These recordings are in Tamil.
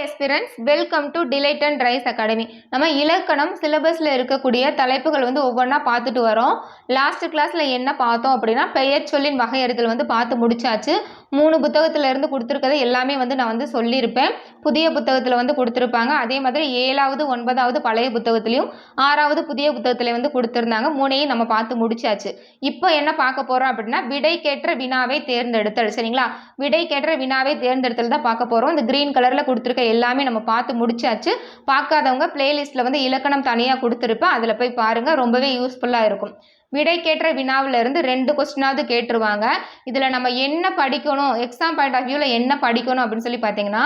எஸ்பிரன்ஸ் welcome to delight and rise academy. நம்ம இலக்கணம் சிலபஸில் இருக்கக்கூடிய தலைப்புகள் ஒவ்வொன்றா பார்த்துட்டு வரோம். லாஸ்ட் கிளாஸில் என்ன பார்த்தோம் அப்படின்னா பெயர் சொல்லின் வகையறுத்தல் பார்த்து முடிச்சாச்சு. 3 புத்தகத்தில் இருந்து கொடுத்துருக்கதை எல்லாமே நான் சொல்லியிருப்பேன். புதிய புத்தகத்தில் கொடுத்துருப்பாங்க. அதே மாதிரி 7வது 9வது பழைய புத்தகத்திலையும் 6வது புதிய புத்தகத்தில் கொடுத்துருந்தாங்க. 3ஐயும் நம்ம பார்த்து முடிச்சாச்சு. இப்போ என்ன பார்க்க போகிறோம் அப்படின்னா விடைக்கேற்ற வினாவை தேர்ந்தெடுத்தல். சரிங்களா, விடைக்கேற்ற வினாவை தேர்ந்தெடுத்தல் தான் பார்க்க போகிறோம். இந்த கிரீன் கலரில் கொடுத்துருக்க எல்லாமே நம்ம பார்த்து முடிச்சாச்சு. பார்க்காதவங்க பிளேலிஸ்ட்ல இலக்கணம் தனியாக கொடுத்துருப்பேன், அதில் போய் பாருங்க, ரொம்பவே யூஸ்ஃபுல்லாக இருக்கும். விடைக்கேற்ற வினாவில் இருந்து 2 கொஸ்டினாவது கேட்டுருவாங்க. இதில் நம்ம என்ன படிக்கணும், எக்ஸாம் பாயிண்ட் ஆஃப் வியூவில் என்ன படிக்கணும் அப்படின்னு சொல்லி பார்த்தீங்கன்னா,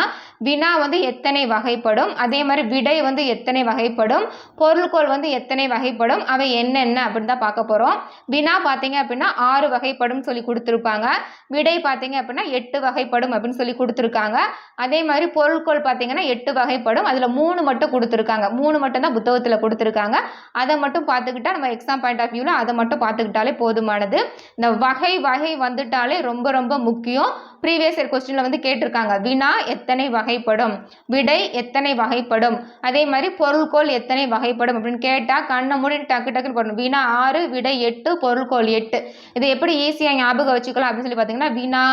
வினா எத்தனை வகைப்படும், அதே மாதிரி விடை எத்தனை வகைப்படும், பொருள்கோள் எத்தனை வகைப்படும், அவை என்னென்ன அப்படின்னு தான் பார்க்க போகிறோம். வினா பார்த்தீங்க அப்படின்னா 6 வகைப்படும் சொல்லி கொடுத்துருப்பாங்க. விடை பார்த்தீங்க அப்படின்னா 8 வகைப்படும் அப்படின்னு சொல்லி கொடுத்துருக்காங்க. அதே மாதிரி பொருள்கோள் பார்த்தீங்கன்னா 8 வகைப்படும். அதில் 3 மட்டும் கொடுத்துருக்காங்க. 3 மட்டும் தான் புத்தகத்தில் கொடுத்துருக்காங்க. அதை மட்டும் பார்த்துக்கிட்டா நம்ம எக்ஸாம் பாயிண்ட் ஆஃப் வியூவில் அதை மட்டும் பார்த்துக்கிட்டாலே போதுமானது. இந்த வகை வந்துட்டாலே ரொம்ப ரொம்ப முக்கியம். ப்ரீவியஸ் இயர் கொஸ்டின்ல கேட்டிருக்காங்க, வினா எத்தனை வகைப்படும், விடை எத்தனை வகைப்படும், அதே மாதிரி பொருள்கோள் எத்தனை வகைப்படும் அப்படின்னு கேட்டா கண்ணை மூடி டக்கு டக்குன்னு போடணும். வினா 6, விடை 8, பொருள்கோள் 8. இதை எப்படி ஈஸியா ஞாபகம் வச்சுக்கலாம் அப்படின்னு சொல்லி பார்த்தீங்கன்னா, வினா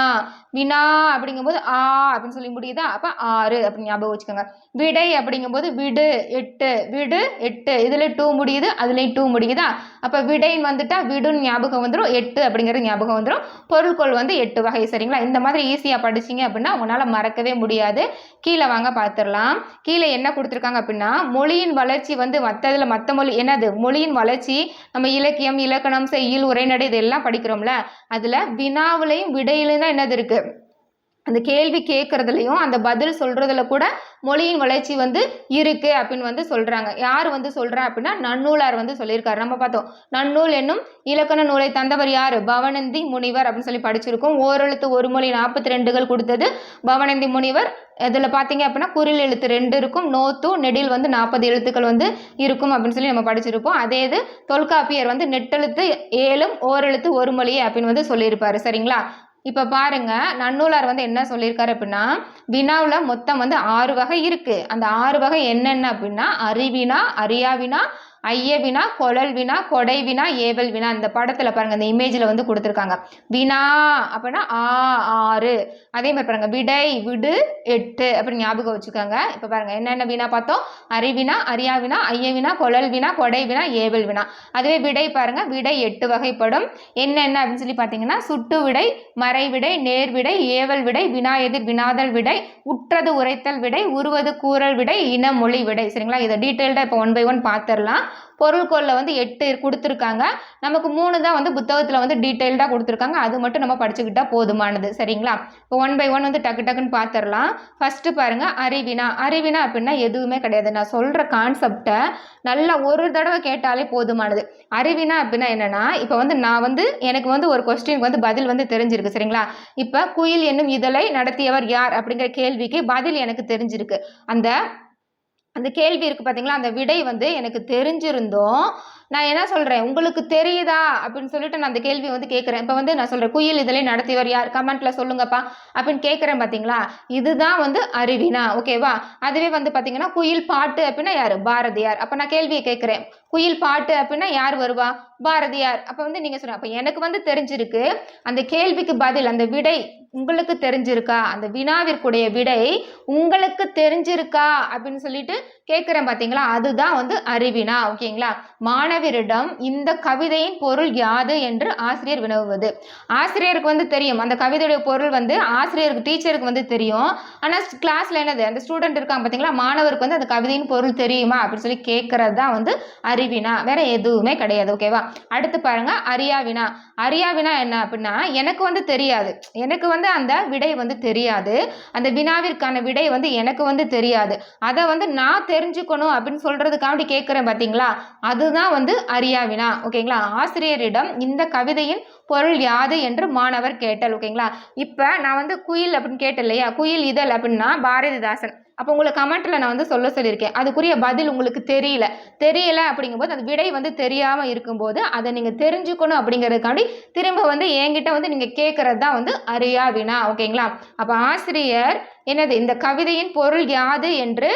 வினா அப்படிங்கும்போது அப்படின்னு சொல்லி முடியுதா, அப்ப 6 அப்படின்னு ஞாபகம் வச்சுக்கோங்க. விடை அப்படிங்கும்போது விடு 8 இதுல 2 முடியுது, அதுல 2 முடியுதா, அப்ப விடைன்னு வந்துட்டா விடுன்னு ஞாபகம் வந்துடும், 8 அப்படிங்கிறது ஞாபகம் வந்துடும். பொருள்கோள் 8 வகை. சரிங்களா, இந்த மாதிரி ஈஸியா படிச்சீங்க அப்படின்னா உங்களால மறக்கவே முடியாது. கீழே வாங்க பார்த்துடலாம். கீழே என்ன கொடுத்துருக்காங்க அப்படின்னா, மொழியின் வளர்ச்சி மற்ற மொழி என்னது, மொழியின் வளர்ச்சி நம்ம இலக்கியம், இலக்கணம், செய்யுள், உரைநடை இதெல்லாம் படிக்கிறோம்ல, அதுல வினாவிலையும் விடையிலையும் தான் என்னது இருக்கு, அந்த கேள்வி கேட்கறதுலையும் அந்த பதில் சொல்றதுல கூட மொழியின் வளர்ச்சி இருக்கு அப்படின்னு சொல்றாங்க. யார் சொல்றா அப்படின்னா நன்னூலார் சொல்லியிருக்காரு. நம்ம பார்த்தோம், நன்னூல் என்னும் இலக்கண நூலை தந்தவர் யாரு, பவணந்தி முனிவர் அப்படின்னு சொல்லி படிச்சிருக்கோம். ஓரெழுத்து ஒரு மொழி 42 கொடுத்தது பவணந்தி முனிவர். இதில் பார்த்தீங்க அப்படின்னா குறில் எழுத்து 2 இருக்கும், நோத்து நெடில் 40 எழுத்துக்கள் இருக்கும் அப்படின்னு சொல்லி நம்ம படிச்சிருப்போம். அதே இது தொல்காப்பியர் நெட்டெழுத்து 7 ஓரெழுத்து ஒரு மொழி அப்படின்னு சொல்லியிருப்பாரு. சரிங்களா, இப்போ பாருங்க, நன்னூலார் என்ன சொல்லியிருக்காரு அப்படின்னா, வினாவில் மொத்தம் 6 வகை இருக்கு. அந்த 6 வகை என்னென்ன அப்படின்னா, அறிவினா, அறியாவினா, ஐயவினா, கொழல் வினா, கொடை வினா, ஏவல் வினா. இந்த படத்துல பாருங்க, இந்த இமேஜ்ல கொடுத்துருக்காங்க. வினா அப்படின்னா 6. அதே மாதிரி பாருங்க, விடை விடு 8 அப்படி ஞாபகம் வச்சுக்கோங்க. இப்ப பாருங்க என்னென்ன வினா பார்த்தோம், அறிவினா, அறியாவினா, ஐயவினா, கொழல் வினா, கொடை வினா, ஏவல் வினா. அதுவே விடை பாருங்க, விடை 8 வகைப்படும். என்னென்ன அப்படின்னு சொல்லி பார்த்தீங்கன்னா, சுட்டு விடை, மறைவிடை, நேர்விடை, ஏவல் விடை, வினா எதிர் வினாதல் விடை, உற்றது உரைத்தல் விடை, உருவது கூறல் விடை, இனமொழி விடை. சரிங்களா, இதை டீட்டெயில்டா இப்போ 1 by 1 பார்த்துடலாம். பொருள்கோள்ல 8 கொடுத்துருக்காங்க. நமக்கு 3 தான் புத்தகத்தில் டீட்டெயில்டாக கொடுத்துருக்காங்க. அது மட்டும் நம்ம படிச்சுக்கிட்டா போதுமானது. சரிங்களா, இப்போ 1 by 1 டக்கு டக்குன்னு பார்த்துடலாம். ஃபர்ஸ்ட் பாருங்க, அறிவினா. அறிவினா அப்படின்னா எதுவுமே கிடையாது. நான் சொல்ற கான்செப்டை நல்லா ஒரு தடவை கேட்டாலே போதுமானது. அறிவினா அப்படின்னா என்னன்னா, இப்போ நான் எனக்கு ஒரு கொஸ்டினுக்கு பதில் தெரிஞ்சிருக்கு. சரிங்களா, இப்போ குயில் என்னும் இதழை நடத்தியவர் யார் அப்படிங்கிற கேள்விக்கு பதில் எனக்கு தெரிஞ்சிருக்கு. அந்த கேள்வி இருக்கு பார்த்தீங்களா, அந்த விடை எனக்கு தெரிஞ்சிருந்தோம். நான் என்ன சொல்கிறேன், உங்களுக்கு தெரியுதா அப்படின்னு சொல்லிட்டு நான் அந்த கேள்வி கேட்குறேன். இப்போ நான் சொல்கிறேன், குயில் இதழை நடத்தியவர் யார், கமெண்ட்ல சொல்லுங்கப்பா அப்படின்னு கேட்குறேன். பார்த்தீங்களா, இதுதான் அறிவினா. ஓகேவா, அதுவே பார்த்தீங்கன்னா குயில் பாட்டு அப்படின்னா யார், பாரதியார். அப்போ நான் கேள்வியை கேட்குறேன், குயில் பாட்டு அப்படின்னா யார் வருவா, பாரதியார். அப்போ நீங்கள் சொல்லுங்க, அப்போ எனக்கு தெரிஞ்சிருக்கு. அந்த கேள்விக்கு பதில், அந்த விடை உங்களுக்கு தெரிஞ்சிருக்கா, அந்த வினாவிற்குடைய விடை உங்களுக்கு தெரிஞ்சிருக்கா அப்படின்னு சொல்லிட்டு கேட்குறேன். பார்த்தீங்களா, அதுதான் அறிவினா. ஓகேங்களா, மாணவரிடம் இந்த கவிதையின் பொருள் யாது என்று ஆசிரியர் வினவுவது. ஆசிரியருக்கு தெரியும், அந்த கவிதையுடைய பொருள் ஆசிரியருக்கு, டீச்சருக்கு தெரியும். ஆனால் கிளாஸ்ல என்னது, அந்த ஸ்டூடெண்ட் இருக்காங்க பார்த்தீங்களா, மாணவருக்கு அந்த கவிதையின் பொருள் தெரியுமா அப்படின்னு சொல்லி கேட்கறது தான் அறிவினா, வேற எதுவுமே கிடையாது. ஓகேவா, அடுத்து பாருங்க, அறியாவினா. அறியாவினா என்ன அப்படின்னா, எனக்கு தெரியாது, எனக்கு அந்த விடை தெரியாது, அந்த வினாவிற்கான விடை எனக்கு தெரியாது, அதை நான் தெரிஞ்சுக்கணும் அப்படின்னு சொல்றதுக்காண்டி கேட்கிறேன். பார்த்தீங்களா, அதுதான் அறியாவினா. ஓகேங்களா, ஆசிரியரிடம் இந்த கவிதையின் பொருள் யாது என்று மாணவர் கேட்டல். ஓகேங்களா, இப்ப நான் குயில் அப்படின்னு கேட்டேன் இல்லையா, குயில் இதழ் அப்படின்னா பாரதிதாசன். அப்போ உங்களுக்கு கமெண்ட்டில் நான் வந்து சொல்லியிருக்கேன், அதுக்குரிய பதில் உங்களுக்கு தெரியல அப்படிங்கும்போது அந்த விடை வந்து தெரியாமல் இருக்கும்போது அதை நீங்கள் தெரிஞ்சுக்கணும் அப்படிங்கிறதுக்காண்டி திரும்ப வந்து என்கிட்ட வந்து நீங்கள் கேட்குறது தான் வந்து அறியா வினா. ஓகேங்களா? அப்போ ஆசிரியர் என்னது இந்த கவிதையின் பொருள் யாது என்று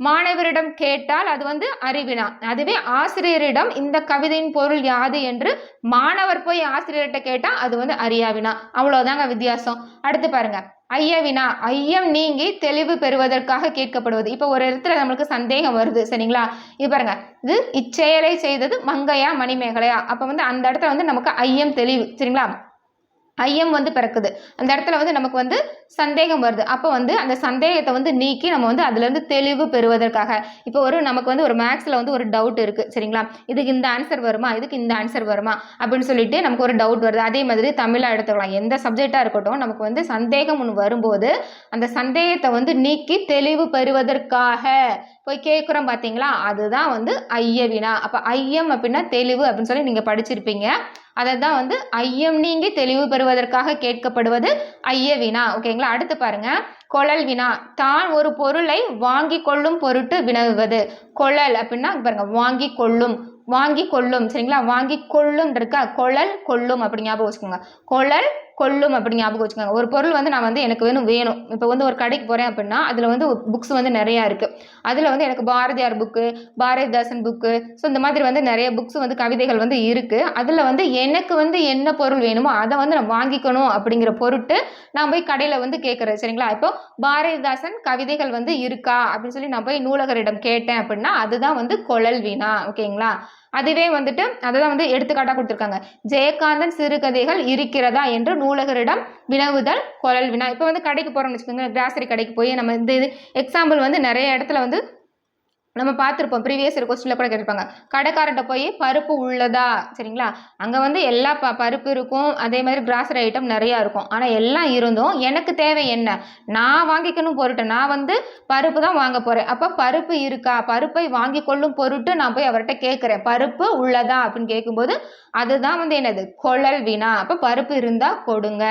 மாணவரிடம் கேட்டால் அது வந்து அறிவினா. அதுவே ஆசிரியரிடம் இந்த கவிதையின் பொருள் யாது என்று மாணவர் போய் ஆசிரியர்கிட்ட கேட்டால் அது வந்து அறியாவினா. அவ்வளோதாங்க வித்தியாசம். அடுத்து பாருங்க, ஐயவினா. ஐயம் நீங்கி தெளிவு பெறுவதற்காக கேட்கப்படுவது. இப்போ ஒரு இடத்துல நம்மளுக்கு சந்தேகம் வருது, சரிங்களா? இது பாருங்க, இது இச்செயலை செய்தது மங்கையா மணிமேகலையா. அப்போ வந்து அந்த இடத்துல வந்து நமக்கு ஐயம் தெளிவு, சரிங்களா? ஐயம் வந்து பிறக்குது, அந்த இடத்துல வந்து நமக்கு வந்து சந்தேகம் வருது. அப்போ வந்து அந்த சந்தேகத்தை வந்து நீக்கி நம்ம வந்து அதுலேருந்து தெளிவு பெறுவதற்காக. இப்போ நமக்கு வந்து ஒரு மேக்ஸில் வந்து ஒரு டவுட் இருக்குது, சரிங்களா? இதுக்கு இந்த ஆன்சர் வருமா, இதுக்கு இந்த ஆன்சர் வருமா அப்படின்னு சொல்லிட்டு நமக்கு ஒரு டவுட் வருது. அதே மாதிரி தமிழாக எடுத்துக்கலாம், எந்த சப்ஜெக்டாக இருக்கட்டும், நமக்கு வந்து சந்தேகம் ஒன்று வரும்போது அந்த சந்தேகத்தை வந்து நீக்கி தெளிவு பெறுவதற்காக போய் கேட்குறோம் பார்த்தீங்களா, அதுதான் வந்து ஐயவினா. அப்போ ஐயம் அப்படின்னா தெளிவு அப்படின்னு சொல்லி நீங்கள் படிச்சிருப்பீங்க. அதை தான் வந்து ஐயம் நீங்கி தெளிவு பெறுவதற்காக கேட்கப்படுவது ஐயவினா. ஓகேங்களா? அடுத்து பாருங்க, கொழல் வினா. தான் ஒரு பொருளை வாங்கி கொள்ளும் பொருட்டு வினவுவது. கொழல் அப்படின்னா பாருங்க, வாங்கி கொள்ளும், சரிங்களா? வாங்கி கொள்ளும் இருக்கா, கொழல் கொள்ளும் அப்படி ஞாபகம் வச்சுக்கோங்க. கொழல் கொள்ளும் அப்படி ஞாபகம் வச்சுக்கோங்க. ஒரு பொருள் வந்து நான் வந்து எனக்கு வேணும். இப்போ வந்து ஒரு கடைக்கு போகிறேன் அப்படின்னா அதில் வந்து புக்ஸ் வந்து நிறையா இருக்குது. அதில் வந்து எனக்கு Bharathiyar book, Bharathidasan book, so இந்த மாதிரி வந்து நிறைய புக்ஸ் வந்து கவிதைகள் வந்து இருக்குது. அதில் வந்து எனக்கு வந்து என்ன பொருள் வேணுமோ அதை வந்து நான் வாங்கிக்கணும் அப்படிங்கிற பொருட்டு நான் போய் கடையில் வந்து கேட்குறேன், சரிங்களா? இப்போ பாரதிதாசன் கவிதைகள் வந்து இருக்கா அப்படின்னு சொல்லி நான் போய் நூலகரிடம் கேட்டேன் அப்படின்னா அதுதான் வந்து கொழல் வினா. ஓகேங்களா? அதுவே வந்துட்டு அதை தான் வந்து எடுத்துக்காட்டாக கொடுத்துருக்காங்க. ஜெயகாந்தன் சிறுகதைகள் இருக்கிறதா என்று நூலகரிடம் வினவுதல் கொழல் வினா. இப்போ வந்து கடைக்கு போகிறோம்னு வச்சுக்கோங்க, கிராசரி கடைக்கு போய் நம்ம இந்த எக்ஸாம்பிள் வந்து நிறைய இடத்துல வந்து நம்ம பார்த்துருப்போம், ப்ரீவியஸ் இயர் கொஸ்டினில் கூட கேட்டிருப்பாங்க. கடைக்காரர்கிட்ட போய் பருப்பு உள்ளதா, சரிங்களா? அங்கே வந்து எல்லா பருப்பு இருக்கும், அதே மாதிரி கிராசரி ஐட்டம் நிறையா இருக்கும். ஆனால் எல்லாம் இருந்தும் எனக்கு தேவை என்ன, நான் வாங்கிக்கணும் பொருட்டு நான் வந்து பருப்பு தான் வாங்க போகிறேன். அப்போ பருப்பு இருக்கா, பருப்பை வாங்கி கொள்ளும் பொருட்டு நான் போய் அவர்கிட்ட கேட்குறேன், பருப்பு உள்ளதா அப்படின்னு கேட்கும்போது அதுதான் வந்து என்னது, கொழல் வினா. அப்போ பருப்பு இருந்தால் கொடுங்க,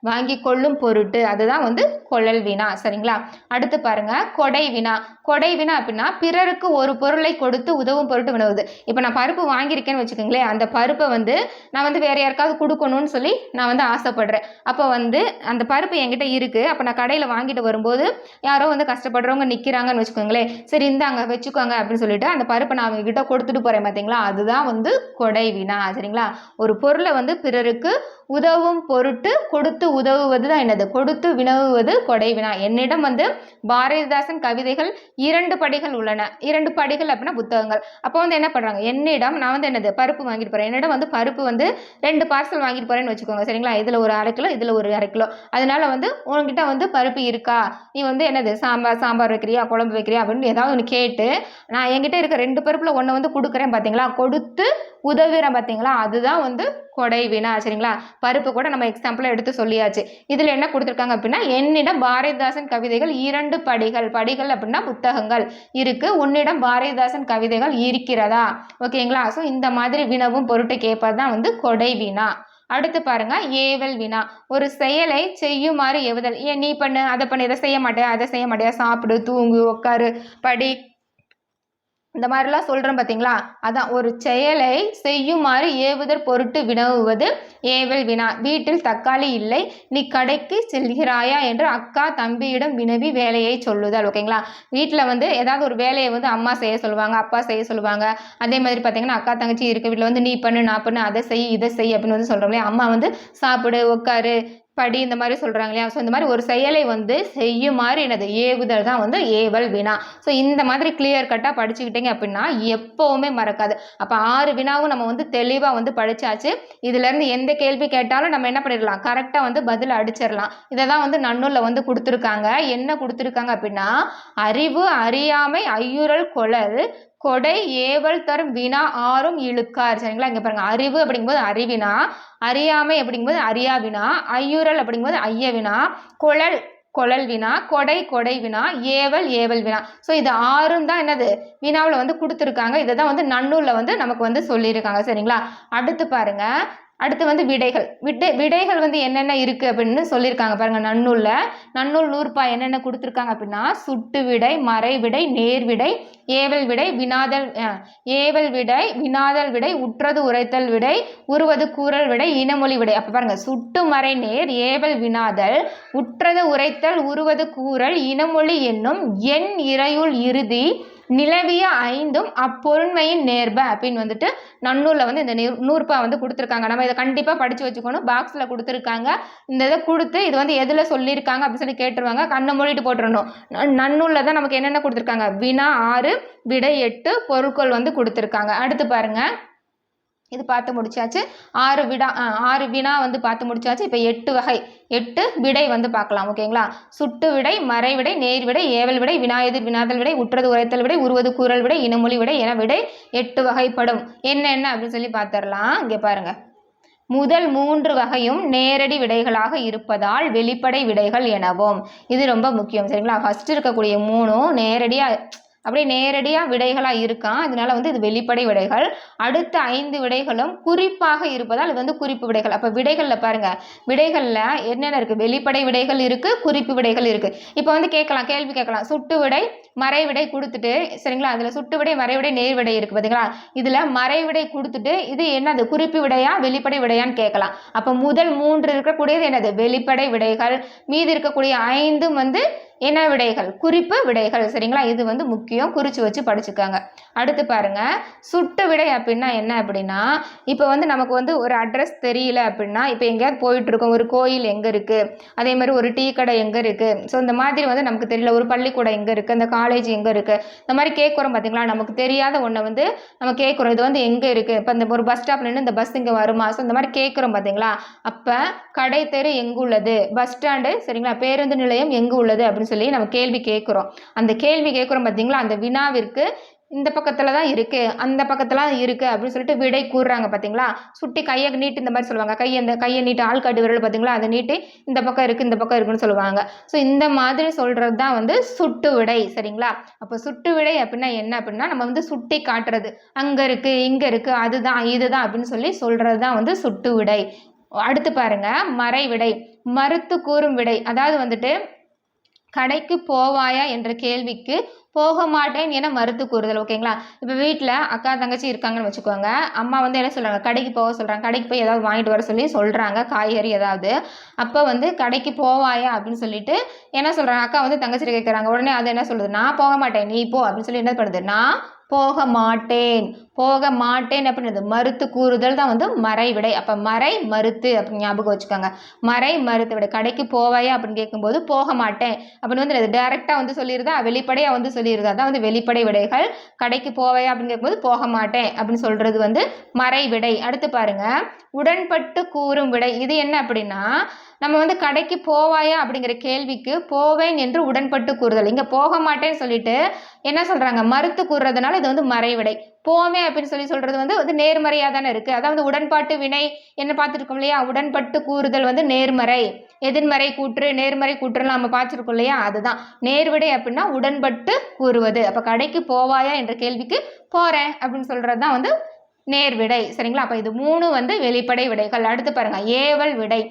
வாங்கி கொள்ளும் பொருட்டு, அதுதான் வந்து கொழல் வினா. சரிங்களா? அடுத்து பாருங்க, கொடை வினா. கொடை வினா அப்படின்னா பிறருக்கு ஒரு பொருளை கொடுத்து உதவும் பொருட்டு வினவுது. இப்போ நான் பருப்பு வாங்கியிருக்கேன்னு வச்சுக்கோங்களேன், அந்த பருப்பை வந்து நான் வந்து வேற யாருக்காவது கொடுக்கணும்னு சொல்லி நான் வந்து ஆசைப்படுறேன். அப்போ வந்து அந்த பருப்பு என்கிட்ட இருக்குது. அப்போ நான் கடையில் வாங்கிட்டு வரும்போது யாரோ வந்து கஷ்டப்படுறவங்க நிற்கிறாங்கன்னு வச்சுக்கோங்களேன், சரி இந்தாங்க வச்சுக்கோங்க அப்படின்னு சொல்லிட்டு அந்த பருப்பை நான் அவங்க கிட்ட கொடுத்துட்டு போகிறேன் பார்த்தீங்களா, அதுதான் வந்து கொடை வினா. சரிங்களா? ஒரு பொருளை வந்து பிறருக்கு உதவும் பொருட்டு கொடுத்து உதவுவது தான் என்னது, கொடுத்து வினவுவது கொடை வினா. என்னிடம் வந்து பாரதிதாசன் கவிதைகள் 2 படிகள் உள்ளன. 2 படிகள் அப்படின்னா புத்தகங்கள். அப்போ வந்து என்ன பண்ணுறாங்க, என்னிடம் நான் வந்து என்னது பருப்பு வாங்கிட்டு போகிறேன், என்னிடம் வந்து பருப்பு வந்து 2 பார்சல் வாங்கிட்டு போகிறேன்னு வச்சுக்கோங்க, சரிங்களா? இதில் ஒரு 1/2 கிலோ, இதில் ஒரு 1/2 கிலோ. அதனால வந்து உங்ககிட்ட வந்து பருப்பு இருக்கா, நீ வந்து என்னது சாம்பார் வைக்கிறியா, குழம்பு வைக்கிறியா அப்படின்னு ஏதாவது ஒன்று கேட்டு நான் என்கிட்ட இருக்க 2 பருப்பில் ஒன்று வந்து கொடுக்குறேன் பார்த்தீங்களா, கொடுத்து உதவுறேன் பார்த்தீங்களா, அதுதான் வந்து கொடை வினா. சரிங்களா? பருப்பு கூட நம்ம எக்ஸாம்பிளாக எடுத்து சொல்லியாச்சு. இதில் என்ன கொடுத்துருக்காங்க அப்படின்னா, என்னிடம் பாரதிதாசன் கவிதைகள் 2 படிகள் அப்படின்னா புத்தகங்கள் இருக்கு, உன்னிடம் பாரதிதாசன் கவிதைகள் இருக்கிறதா. ஓகேங்களா? ஸோ இந்த மாதிரி வினவும் பொருட்டு கேட்பது தான் வந்து கொடை வினா. அடுத்து பாருங்க, ஏவல் வினா. ஒரு செயலை செய்யுமாறு ஏவுதல். ஏன் நீ பண்ணு, அதை பண்ணு, இதை செய்ய மாட்டியா, அதை செய்ய மாட்டியா, சாப்பிடு, தூங்கு, உட்காரு, படி, இந்த மாதிரிலாம் சொல்கிறோம் பார்த்தீங்களா, அதான் ஒரு செயலை செய்யுமாறு ஏவுதற் பொருட்டு வினவுவது ஏவல் வினா. வீட்டில் தக்காளி இல்லை, நீ கடைக்கு செல்கிறாயா என்று அக்கா தம்பியிடம் வினவி வேலையை சொல்லுதல். ஓகேங்களா? வீட்டில் வந்து ஏதாவது ஒரு வேலையை வந்து அம்மா செய்ய சொல்லுவாங்க, அப்பா செய்ய சொல்லுவாங்க. அதே மாதிரி பார்த்தீங்கன்னா அக்கா தங்கச்சி இருக்க வீட்டில் வந்து நீ பண்ணு, நான் பண்ணு, அதை செய், இதை செய் அப்படின்னு வந்து சொல்கிறோம் இல்லையா. அம்மா வந்து சாப்பிடு, உட்காரு, படி, இந்த மாதிரி சொல்கிறாங்க இல்லையா. ஸோ இந்த மாதிரி ஒரு செயலை வந்து செய்யுமாறு என்னது ஏவுதல் தான் வந்து ஏவல் வினா. ஸோ இந்த மாதிரி கிளியர் கட்டாக படிச்சுக்கிட்டீங்க அப்படின்னா எப்போவுமே மறக்காது. அப்போ 6 வினாவும் நம்ம வந்து தெளிவாக வந்து படித்தாச்சு. இதுலேருந்து எந்த கேள்வி கேட்டாலும் நம்ம என்ன பண்ணிடலாம், கரெக்டாக வந்து பதில் அடிச்சிடலாம். இதை தான் வந்து நன்னூலில் வந்து கொடுத்துருக்காங்க. என்ன கொடுத்துருக்காங்க அப்படின்னா, அறிவு அறியாமை ஐயுறல் கொளல் கொடை ஏவல் தரும் வினா ஆறும் இழுக்கார். சரிங்களா? இங்கே பாருங்க, அறிவு அப்படிங்கும்போது அறிவினா, அறியாமை அப்படிங்கும்போது அறியா வினா, ஐயுறல் அப்படிங்கும்போது ஐய வினா, கொழல் வினா, கொடை வினா, ஏவல் வினா. ஸோ இது 6ம் தான் என்னது வினாவில் வந்து கொடுத்துருக்காங்க. இதை தான் வந்து நன்னூலில் வந்து நமக்கு வந்து சொல்லியிருக்காங்க. சரிங்களா? அடுத்து பாருங்க, அடுத்து வந்து விடைகள். விடைகள் வந்து என்னென்ன இருக்குது அப்படின்னு சொல்லியிருக்காங்க பாருங்கள். நன்னூல் நூற்பா என்னென்ன கொடுத்துருக்காங்க அப்படின்னா, சுட்டு விடை, மறை விடை, நேர் விடை, ஏவல் விடை, வினாதல் விடை, உற்றது உரைத்தல் விடை, உருவது கூறல் விடை, இனமொழி விடை. அப்போ பாருங்கள், சுட்டு மறை நேர், ஏவல் வினாதல், உற்றது உரைத்தல், உருவது கூறல், இனமொழி என்னும் எண் இறையுள் இறுதி நிலவிய ஐந்தும் அப்பொருண்மையின் நேர்ப அப்படின்னு வந்துட்டு நன்னூலில் வந்து இந்த நூற்பா வந்து கொடுத்துருக்காங்க. நம்ம இதை கண்டிப்பாக படித்து வச்சுக்கணும். பாக்ஸில் கொடுத்துருக்காங்க. இந்த இதை கொடுத்து இது வந்து எதில் சொல்லியிருக்காங்க அப்படின்னு சொல்லி கேட்டுருவாங்க. கண்ணை மூடிட்டு போட்டுறணும். நன்னூலில் தான் நமக்கு என்னென்ன கொடுத்துருக்காங்க, வினா 6, விடை 8, பொருட்கள் வந்து கொடுத்துருக்காங்க. அடுத்து பாருங்கள், இது பார்த்து முடிச்சாச்சு. 6 வினா வந்து பார்த்து முடிச்சாச்சு. இப்போ 8 வகை, 8 விடை வந்து பார்க்கலாம். ஓகேங்களா? சுட்டு விடை, மறை விடை, நேர் விடை, ஏவல் விடை, வினாயெதிர் வினாதல் விடை, உற்றது உரைத்தல் விடை, உருவது கூறல் விடை, இனமொழி விடை என விடை 8 வகைப்படும். என்ன அப்படின்னு சொல்லி பார்த்துடலாம். இங்கே பாருங்க, முதல் 3 வகையும் நேரடி விடைகளாக இருப்பதால் வெளிப்படை விடைகள் எனவும். இது ரொம்ப முக்கியம். சரிங்களா? ஃபர்ஸ்ட் இருக்கக்கூடிய 3 நேரடியாக விடைகளாக இருக்கான். அதனால வந்து இது வெளிப்படை விடைகள். அடுத்த 5 விடைகளும் குறிப்பாக இருப்பதால் இது வந்து குறிப்பு விடைகள். அப்போ விடைகளில் பாருங்க, விடைகளில் என்னென்ன இருக்குது, வெளிப்படை விடைகள் இருக்குது, குறிப்பு விடைகள் இருக்குது. இப்போ வந்து கேள்வி கேட்கலாம். சுட்டு விடை, மறை விடை கொடுத்துட்டு, சரிங்களா, அதில் சுட்டு விடை, மறை விடை, நேர் விடை இருக்குது பார்த்தீங்களா? இதில் மறை விடை கொடுத்துட்டு இது என்னது, குறிப்பு விடையா வெளிப்படை விடையான்னு கேட்கலாம். அப்போ முதல் 3 இருக்கக்கூடியது என்னது, வெளிப்படை விடைகள். மீதி இருக்கக்கூடிய 5 வந்து என்ன விடைகள், குறிப்பு விடைகள். சரிங்களா? இது வந்து முக்கியம், குறித்து வச்சு படிச்சுக்காங்க. அடுத்து பாருங்க, சுட்டு விடை அப்படின்னா என்ன அப்படின்னா, இப்போ வந்து நமக்கு வந்து ஒரு அட்ரஸ் தெரியல அப்படின்னா, இப்போ எங்கேயாவது போயிட்டு இருக்கோம், ஒரு கோயில் எங்கே இருக்குது, அதே மாதிரி ஒரு டீ கடை எங்கே இருக்குது, ஸோ இந்த மாதிரி வந்து நமக்கு தெரியல, ஒரு பள்ளிக்கூடம் எங்கே இருக்குது, இந்த காலேஜ் எங்கே இருக்குது, இந்த மாதிரி கேட்குறோம் பார்த்தீங்களா? நமக்கு தெரியாத ஒன்றை வந்து நம்ம கேட்குறோம், இது வந்து எங்கே இருக்குது, இப்போ இந்த ஒரு பஸ் ஸ்டாப்ல நின்று இந்த பஸ் இங்கே வருமா, ஸோ இந்த மாதிரி கேட்குறோம் பார்த்தீங்களா? அப்போ கடை தெரு எங்கு உள்ளது, பஸ் ஸ்டாண்டு, சரிங்களா, பேருந்து நிலையம் எங்கு உள்ளது அப்படின்னு சொல்லி நம்ம கேள்வி கேட்குறோம். அந்த கேள்வி கேட்குறோம் பார்த்தீங்களா? அந்த வினாவிற்கு இந்த பக்கத்தில் தான் இருக்குது, அந்த பக்கத்தில் இருக்குது அப்படின்னு சொல்லிட்டு விடை கூறுறாங்க பார்த்தீங்களா? சுட்டி கையை நீட்டு இந்த மாதிரி சொல்லுவாங்க. கையை நீட்டு, ஆள்காட்டி விரல் பார்த்தீங்களா, அதை நீட்டி இந்த பக்கம் இருக்குது, இந்த பக்கம் இருக்குன்னு சொல்லுவாங்க. ஸோ இந்த மாதிரி சொல்கிறது தான் வந்து சுட்டு விடை. சரிங்களா? அப்போ சுட்டு விடை அப்படின்னா என்ன அப்படின்னா, நம்ம வந்து சுட்டி காட்டுறது, அங்கே இருக்குது, இங்கே இருக்குது, அதுதான் இதுதான் அப்படின்னு சொல்லி சொல்கிறது தான் வந்து சுட்டு விடை. அடுத்து பாருங்க, மறை விடை, மறுத்து கூறும் விடை. அதாவது வந்துட்டு, கடைக்கு போவாயா என்ற கேள்விக்கு போக மாட்டேன் என மறுத்து கூறுதல். ஓகேங்களா? இப்போ வீட்டில் அக்கா தங்கச்சி இருக்காங்கன்னு வச்சுக்கோங்க. அம்மா வந்து என்ன சொல்கிறாங்க, கடைக்கு போக சொல்கிறாங்க. கடைக்கு போய் ஏதாவது வாங்கிட்டு வர சொல்லி சொல்கிறாங்க, காய்கறி ஏதாவது. அப்போ வந்து கடைக்கு போவாயா அப்படின்னு சொல்லிட்டு என்ன சொல்கிறாங்க, அக்கா வந்து தங்கச்சிட்டு கேட்குறாங்க. உடனே அது என்ன சொல்லுது, நான் போக மாட்டேன், நீ போ அப்படின்னு சொல்லி என்ன பண்ணுது, நான் போக மாட்டேன் அப்படின்றது மறுத்து கூறுதல் தான் வந்து மறை விடை. அப்போ மறை மறுத்து அப்படின்னு ஞாபகம் வச்சுக்கோங்க. மறை மறுத்து விடை. கடைக்கு போவாயா அப்படின்னு கேட்கும்போது போக மாட்டேன் அப்படின்னு வந்து டைரெக்டாக வந்து சொல்லிடுதா, வெளிப்படையாக வந்து சொல்லிடுதா, அதான் வந்து வெளிப்படை விடைகள். கடைக்கு போவாயா அப்படின்னு கேட்கும்போது போக மாட்டேன் அப்படின்னு சொல்கிறது வந்து மறை விடை. அடுத்து பாருங்க, உடன்பட்டு கூறும் விடை. இது என்ன அப்படின்னா, நம்ம வந்து கடைக்கு போவாயா அப்படிங்கிற கேள்விக்கு போவேன் என்று உடன்பட்டு கூறுதல். இங்கே போக மாட்டேன்னு சொல்லிட்டு என்ன சொல்கிறாங்க, மறுத்து கூறுறதுனால இது வந்து மறைவிடை. போவேன் அப்படின்னு சொல்கிறது வந்து நேர்மறையாக தானே இருக்குது. அதாவது உடன்பாட்டு வினை என்ன பார்த்துருக்கோம் இல்லையா, உடன்பட்டு கூறுதல் வந்து நேர்மறை, எதிர்மறை கூற்று, நேர்மறை கூற்றுலாம் நம்ம பார்த்துருக்கோம் இல்லையா, அதுதான் நேர்விடை அப்படின்னா உடன்பட்டு கூறுவது. அப்போ கடைக்கு போவாயா என்ற கேள்விக்கு போகிறேன் அப்படின்னு சொல்கிறது தான் வந்து நேர்விடை. சரிங்களா? அப்போ இது 3 வந்து வெளிப்படை விடைகள். அடுத்து பாருங்க, ஏவல் விடை.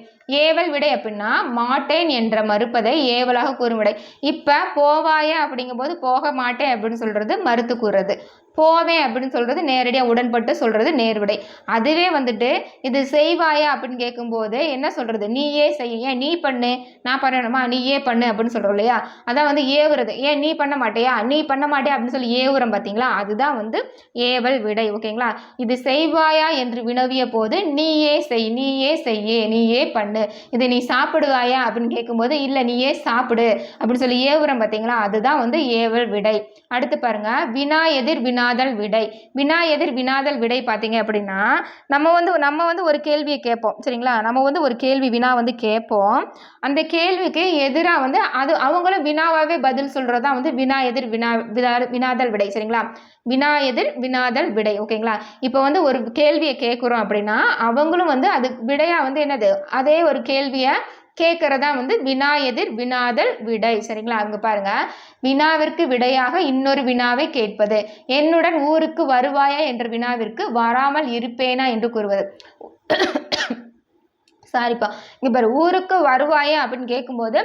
ஏவல் விடை அப்படின்னா மாட்டேன் என்ற மறுப்பதை ஏவலாக கூறும் விடை. இப்போ போவாயா அப்படிங்கும்போது போக மாட்டேன் அப்படின்னு சொல்கிறது மறுத்து கூறுறது, போவேன் அப்படின்னு சொல்கிறது நேரடியாக உடன்பட்டு சொல்கிறது நேர்விடை. அதுவே வந்துட்டு இது செய்வாயா அப்படின்னு கேட்கும்போது என்ன சொல்கிறது, நீயே செய்ய, ஏன் நீ பண்ணு, நான் பண்ணணுமா, நீயே பண்ணு அப்படின்னு சொல்கிறோம் இல்லையா, அதான் வந்து ஏவுறது. ஏன் நீ பண்ண மாட்டேயா, நீ பண்ண மாட்டேயா அப்படின்னு சொல்லி ஏவுறோம் பார்த்தீங்களா, அதுதான் வந்து ஏவல் விடை. ஓகேங்களா? இது செய்வாயா என்று வினவிய போது நீயே செய், நீயே செய்ய, நீயே பண்ணு. இதை நீ சாப்பிடுவாயா அப்படின்னு கேட்கும்போது இல்லை நீயே சாப்பிடு அப்படின்னு சொல்லி ஏவுறோம் பார்த்தீங்களா, அதுதான் வந்து ஏவல் விடை. அடுத்து பாருங்க, வினா எதிர் வினாதல் விடை. வினா எதிர் வினாதல் விடை பார்த்தீங்க அப்படின்னா, நம்ம வந்து ஒரு கேள்வியை கேட்போம். சரிங்களா? நம்ம வந்து ஒரு கேள்வி வினா வந்து கேட்போம். அந்த கேள்விக்கு எதிராக வந்து அவங்களும் வினாவாகவே பதில் சொல்கிறது தான் வந்து வினா எதிர் வினாதல் விடை. சரிங்களா? வினா எதிர் வினாதல் விடை. ஓகேங்களா? இப்போ வந்து ஒரு கேள்வியை கேட்குறோம் அப்படின்னா அவங்களும் வந்து அது விடையாக வந்து என்னது, அதே ஒரு கேள்வியை கேட்கறதா வந்து வினா எதிர் வினாதல் விடை. சரிங்களா? அங்க பாருங்க, வினாவிற்கு விடையாக இன்னொரு வினாவை கேட்பது. என்னுடன் ஊருக்கு வருவாயா என்ற வினாவிற்கு வராமல் இருப்பேனா என்று கூறுவது. சாரிப்பா, இங்க பாரு, ஊருக்கு வருவாயா அப்படின்னு கேட்கும்போது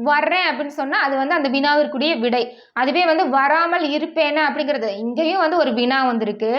வர்றேன் அப்படின்னு சொன்னா அது வந்து அந்த வினாவிற்குரிய விடை. அதுவே வந்து வராமல் இருப்பேனா அப்படிங்கிறது, இங்கேயும் வந்து ஒரு வினா வந்திருக்கு,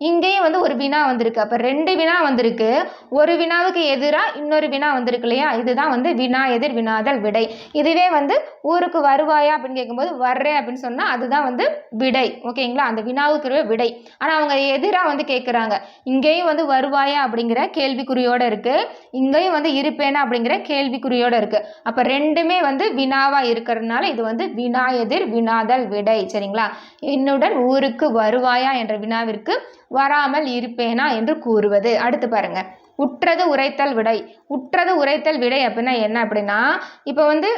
இங்கேயும் வந்து ஒரு வினா வந்திருக்கு. அப்ப 2 வினா வந்திருக்கு, ஒரு வினாவுக்கு எதிரா இன்னொரு வினா வந்திருக்கு இல்லையா? இதுதான் வந்து வினா எதிர் வினாதல் விடை. இதுவே வந்து ஊருக்கு வருவாயா அப்படின்னு கேட்கும்போது வர்றேன் அப்படின்னு சொன்னா அதுதான் வந்து விடை. ஓகேங்களா? அந்த வினாவுக்கு விடை. ஆனா அவங்க எதிரா வந்து கேட்குறாங்க. இங்கேயும் வந்து வருவாயா அப்படிங்கிற கேள்விக்குறியோட இருக்கு, இங்கேயும் வந்து இருப்பேனா அப்படிங்கிற கேள்விக்குறியோட இருக்கு. அப்ப ரெண்டுமே வந்து வினாவா இருக்கிறதுனால இது வந்து வினா எதிர் வினாதல் விடை. சரிங்களா? என்னுடன் ஊருக்கு வருவாயா என்ற வினாவிற்கு வராமல் இருப்பேனா என்று கூறுவது. அடுத்து பாருங்க, உற்றது உரைத்தல் விடை. உற்றது உரைத்தல் விடை அப்படின்னா என்ன அப்படின்னா, இப்போ வந்து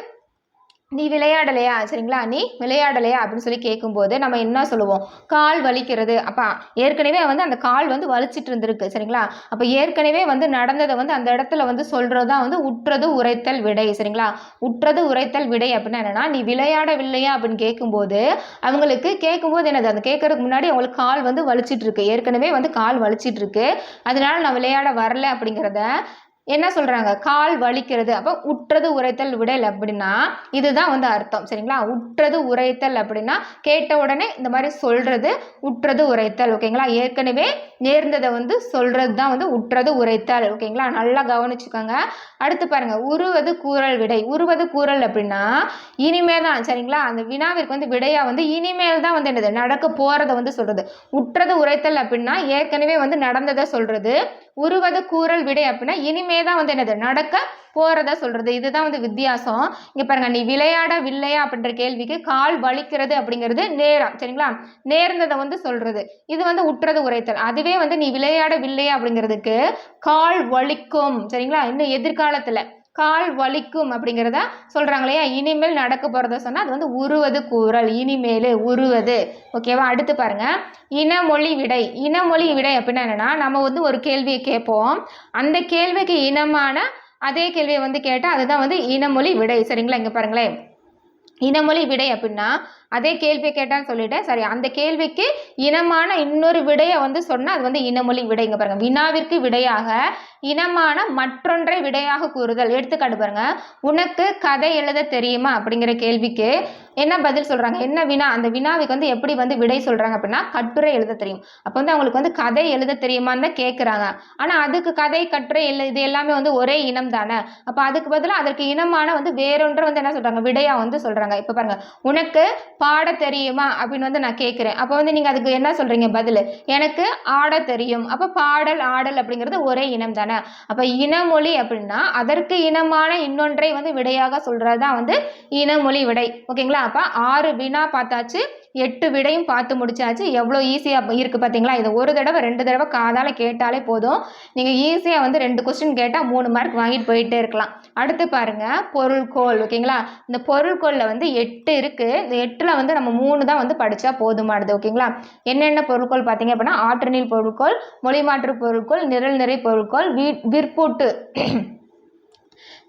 நீ விளையாடலையா, சரிங்களா, நீ விளையாடலையா அப்படின்னு சொல்லி கேட்கும்போது நம்ம என்ன சொல்லுவோம்? கால் வலிக்கிறது. அப்போ ஏற்கனவே வந்து அந்த கால் வந்து வலிச்சிட்டு இருந்திருக்கு. சரிங்களா? அப்போ ஏற்கனவே வந்து நடந்ததை வந்து அந்த இடத்துல வந்து சொல்கிறது தான் வந்து உற்றது உரைத்தல் விடை. சரிங்களா? உற்றது உரைத்தல் விடை அப்படின்னா என்னன்னா, நீ விளையாடவில்லையா அப்படின்னு கேட்கும்போது அவங்களுக்கு கேட்கும்போது என்னது, அந்த கேட்கறதுக்கு முன்னாடி அவங்களுக்கு கால் வந்து வலிச்சிட்டு இருக்கு, ஏற்கனவே வந்து கால் வலிச்சிட்டு இருக்கு, அதனால நான் விளையாட வரல அப்படிங்கிறத என்ன சொல்றாங்க? கால் வலிக்கிறது. அப்போ உற்றது உரைத்தல் விடல் அப்படின்னா இதுதான் வந்து அர்த்தம். சரிங்களா? உற்றது உரைத்தல் அப்படின்னா கேட்ட உடனே இந்த மாதிரி சொல்றது உற்றது உரைத்தல். ஓகேங்களா? ஏற்கனவே நேர்ந்ததை வந்து சொல்றது தான் வந்து உற்றது உரைத்தல். ஓகேங்களா? நல்லா கவனிச்சுக்கோங்க. அடுத்து பாருங்க, உருவது கூறல் விடை. உருவது கூறல் அப்படின்னா இனிமே தான். சரிங்களா? அந்த வினாவிற்கு வந்து விடையா வந்து இனிமேல் தான் வந்து என்னது நடக்க போறதை வந்து சொல்றது. உற்றது உரைத்தல் அப்படின்னா ஏற்கனவே வந்து நடந்ததை சொல்றது. உருவது கூறல் விடை அப்படின்னா இனிமே தான் வந்து என்னது நடக்க போறதா சொல்றது. இதுதான் வந்து வித்தியாசம். இங்க பாருங்க, நீ விளையாடவில்லையா அப்படின்ற கேள்விக்கு கால் வலிக்கிறது அப்படிங்கிறது நேரம். சரிங்களா? நேர்ந்ததை வந்து சொல்றது. இது வந்து உற்றது உரைத்தல். அதுவே வந்து நீ விளையாடவில்லையா அப்படிங்கிறதுக்கு கால் வலிக்கும். சரிங்களா? இன்னும் எதிர்காலத்துல கால் வலிக்கும் அப்படிங்கிறத சொல்றாங்க இல்லையா? இனிமேல் நடக்க போறத சொன்னா அது வந்து உருவது கூறல். இனிமேல் உருவது. ஓகேவா? அடுத்து பாருங்க, இனமொழி விடை. இனமொழி விடை அப்படின்னா என்னன்னா, நம்ம வந்து ஒரு கேள்வியை கேட்போம், அந்த கேள்விக்கு இனமான அதே கேள்வியை வந்து கேட்டால் அதுதான் வந்து இனமொழி விடை. சரிங்களா? இங்க பாருங்களேன், இனமொழி விடை அப்படின்னா அதே கேள்வியை கேட்டான்னு சொல்லிட்டேன். சரி, அந்த கேள்விக்கு இனமான இன்னொரு விடையை வந்து சொன்னால் அது வந்து இனமொழி விடை. இங்க பாருங்க, வினாவிற்கு விடையாக இனமான மற்றொன்றை விடையாக கூறுதல். எடுத்துக்காட்டு பாருங்க, உனக்கு கதை எழுத தெரியுமா அப்படிங்கிற கேள்விக்கு என்ன பதில் சொல்றாங்க, என்ன வினா, அந்த வினாவுக்கு வந்து எப்படி வந்து விடை சொல்றாங்க அப்படின்னா கட்டுரை எழுத தெரியும். அப்போ வந்து அவங்களுக்கு வந்து கதை எழுத தெரியுமான்னு தான் கேட்குறாங்க. ஆனால் அதுக்கு கதை கட்டுரை இது எல்லாமே வந்து ஒரே இனம் தானே. அப்போ அதுக்கு பதிலாக அதற்கு இனமான வந்து வேறொன்றை வந்து என்ன சொல்றாங்க, விடையா வந்து சொல்றாங்க. இப்போ பாருங்க, உனக்கு பாட தெரியுமா அப்படின்னு வந்து நான் கேட்குறேன். அப்போ வந்து நீங்கள் அதுக்கு என்ன சொல்கிறீங்க பதில்? எனக்கு ஆட தெரியும். அப்போ பாடல் ஆடல் அப்படிங்கிறது ஒரே இனம் தானே. அப்போ இனமொழி அப்படின்னா அதற்கு இனமான இன்னொன்றை வந்து விடையாக சொல்கிறது தான் வந்து இனமொழி விடை. ஓகேங்களா? அப்போ 6 வினா பார்த்தாச்சு, 8 விடையும் பார்த்து முடிச்சாச்சு. எவ்வளோ ஈஸியாக இருக்குது பார்த்தீங்களா? இதை ஒரு தடவை 2 தடவை காதால் கேட்டாலே போதும், நீங்கள் ஈஸியாக வந்து 2 கொஸ்டின் கேட்டால் 3 மார்க் வாங்கிட்டு போயிட்டே இருக்கலாம். அடுத்து பாருங்க, பொருள்கோள். ஓகேங்களா? இந்த பொருள்கோளில் வந்து 8 இருக்குது. இந்த 8ல் வந்து நம்ம 3 தான் வந்து படித்தா போதுமானது. ஓகேங்களா? என்னென்ன பொருட்கோள் பார்த்தீங்க அப்படின்னா ஆற்றுநீர் பொருட்கோள், மொழிமாற்று பொருட்கோள், நிரல் நிறை பொருட்கோள்,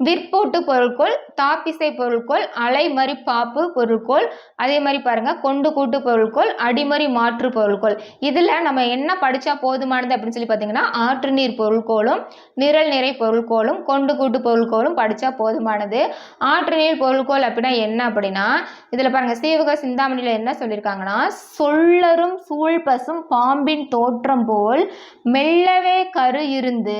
விற்பூட்டு பொருட்கோள், தாப்பிசை பொருட்கோள், அலைமறி பாப்பு பொருட்கோள், அதே மாதிரி பாருங்க கொண்டு கூட்டு பொருட்கோள், அடிமறி மாற்று பொருட்கோள். இதில் நம்ம என்ன படித்தா போதுமானது அப்படின்னு சொல்லி பார்த்தீங்கன்னா ஆற்றுநீர் பொருட்கோளும் நிரல் நிறை பொருட்கோளும் கொண்டு கூட்டு பொருட்கோளும் படித்தா போதுமானது. ஆற்றுநீர் பொருட்கோள் அப்படின்னா என்ன அப்படின்னா, இதில் பாருங்க சீவக சிந்தாமணியில் என்ன சொல்லியிருக்காங்கன்னா, சொல்லரும் சூழ்பசும் பாம்பின் தோற்றம் போல் மெல்லவே கரு இருந்து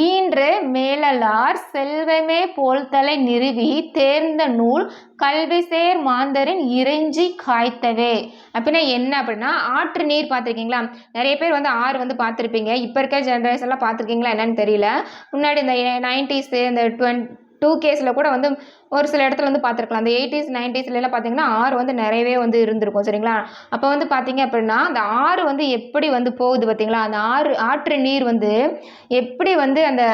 ஈன்று மேலலார் செல்வமே போல்தலை நிறுவி தேர்ந்த நூல் கல்விசேர் மாந்தரின் இறைஞ்சி காய்த்தவே. அப்படின்னா என்ன அப்படின்னா, ஆற்று நீர் பார்த்துருக்கீங்களா? நிறைய பேர் வந்து ஆறு வந்து பார்த்துருப்பீங்க. இப்போ இருக்க ஜென்ரேஷன்லாம் பார்த்துருக்கீங்களா என்னன்னு தெரியல. முன்னாடி இந்த 90s இந்த 2Ks கூட வந்து ஒரு சில இடத்துல வந்து பார்த்துருக்கலாம். அந்த 80s 90sலாம் பார்த்தீங்கன்னா ஆறு வந்து நிறையவே வந்து இருந்திருக்கும். சரிங்களா? அப்போ வந்து பார்த்தீங்க அப்படின்னா அந்த ஆறு வந்து எப்படி வந்து போகுது பார்த்தீங்களா? அந்த ஆற்று நீர் வந்து எப்படி வந்து அந்த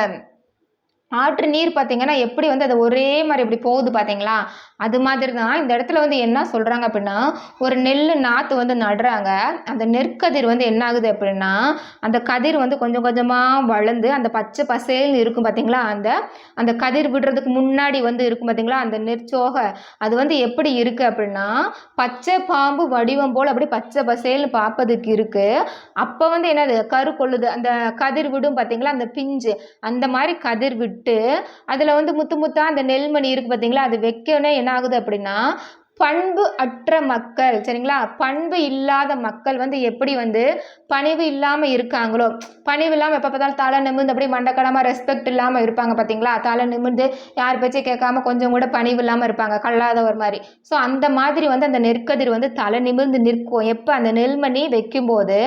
ஆற்று நீர் பார்த்தீங்கன்னா எப்படி வந்து அது ஒரே மாதிரி இப்படி போகுது பார்த்தீங்களா, அது மாதிரி தான் இந்த இடத்துல வந்து என்ன சொல்கிறாங்க அப்படின்னா, ஒரு நெல் நாற்று வந்து நடுறாங்க. அந்த நெற்கதிர் வந்து என்ன ஆகுது அப்படின்னா, அந்த கதிர் வந்து கொஞ்சம் கொஞ்சமாக வளர்ந்து அந்த பச்சை பசேல்னு இருக்கும் பார்த்தீங்களா, அந்த அந்த கதிர் விடுறதுக்கு முன்னாடி வந்து இருக்கும் பார்த்தீங்களா, அந்த நெற்சோகை அது வந்து எப்படி இருக்குது அப்படின்னா, பச்சை பாம்பு வடிவம் போல் அப்படி பச்சை பசேல்னு பார்ப்பதுக்கு இருக்குது. அப்போ வந்து என்னது கரு கொள்ளுது அந்த கதிர் விடும் பார்த்தீங்களா, அந்த பிஞ்சு அந்த மாதிரி கதிர் விட்டு அதில் வந்து முத்து முத்தா அந்த நெல்மணி இருக்குது பார்த்தீங்களா, அது வைக்கணும் என்ன ஆகுது அப்படின்னா, பண்பு அற்ற மக்கள் சரிங்களா, பண்பு இல்லாத மக்கள் வந்து எப்படி வந்து பணிவு இல்லாமல் இருக்காங்களோ, பணிவு இல்லாமல் எப்போ பார்த்தாலும் தலை நிமிர்ந்து அப்படியே மண்டக்கடமாக ரெஸ்பெக்ட் இல்லாமல் இருப்பாங்க பார்த்தீங்களா, தலை நிமிர்ந்து யார் பேச்சை கேட்காம கொஞ்சம் கூட பணிவு இல்லாமல் இருப்பாங்க கல்லாத ஒரு மாதிரி. ஸோ அந்த மாதிரி வந்து அந்த நெற்கதிர் வந்து தலை நிமிர்ந்து நிற்கும் எப்போ அந்த நெல்மணி வைக்கும்போது.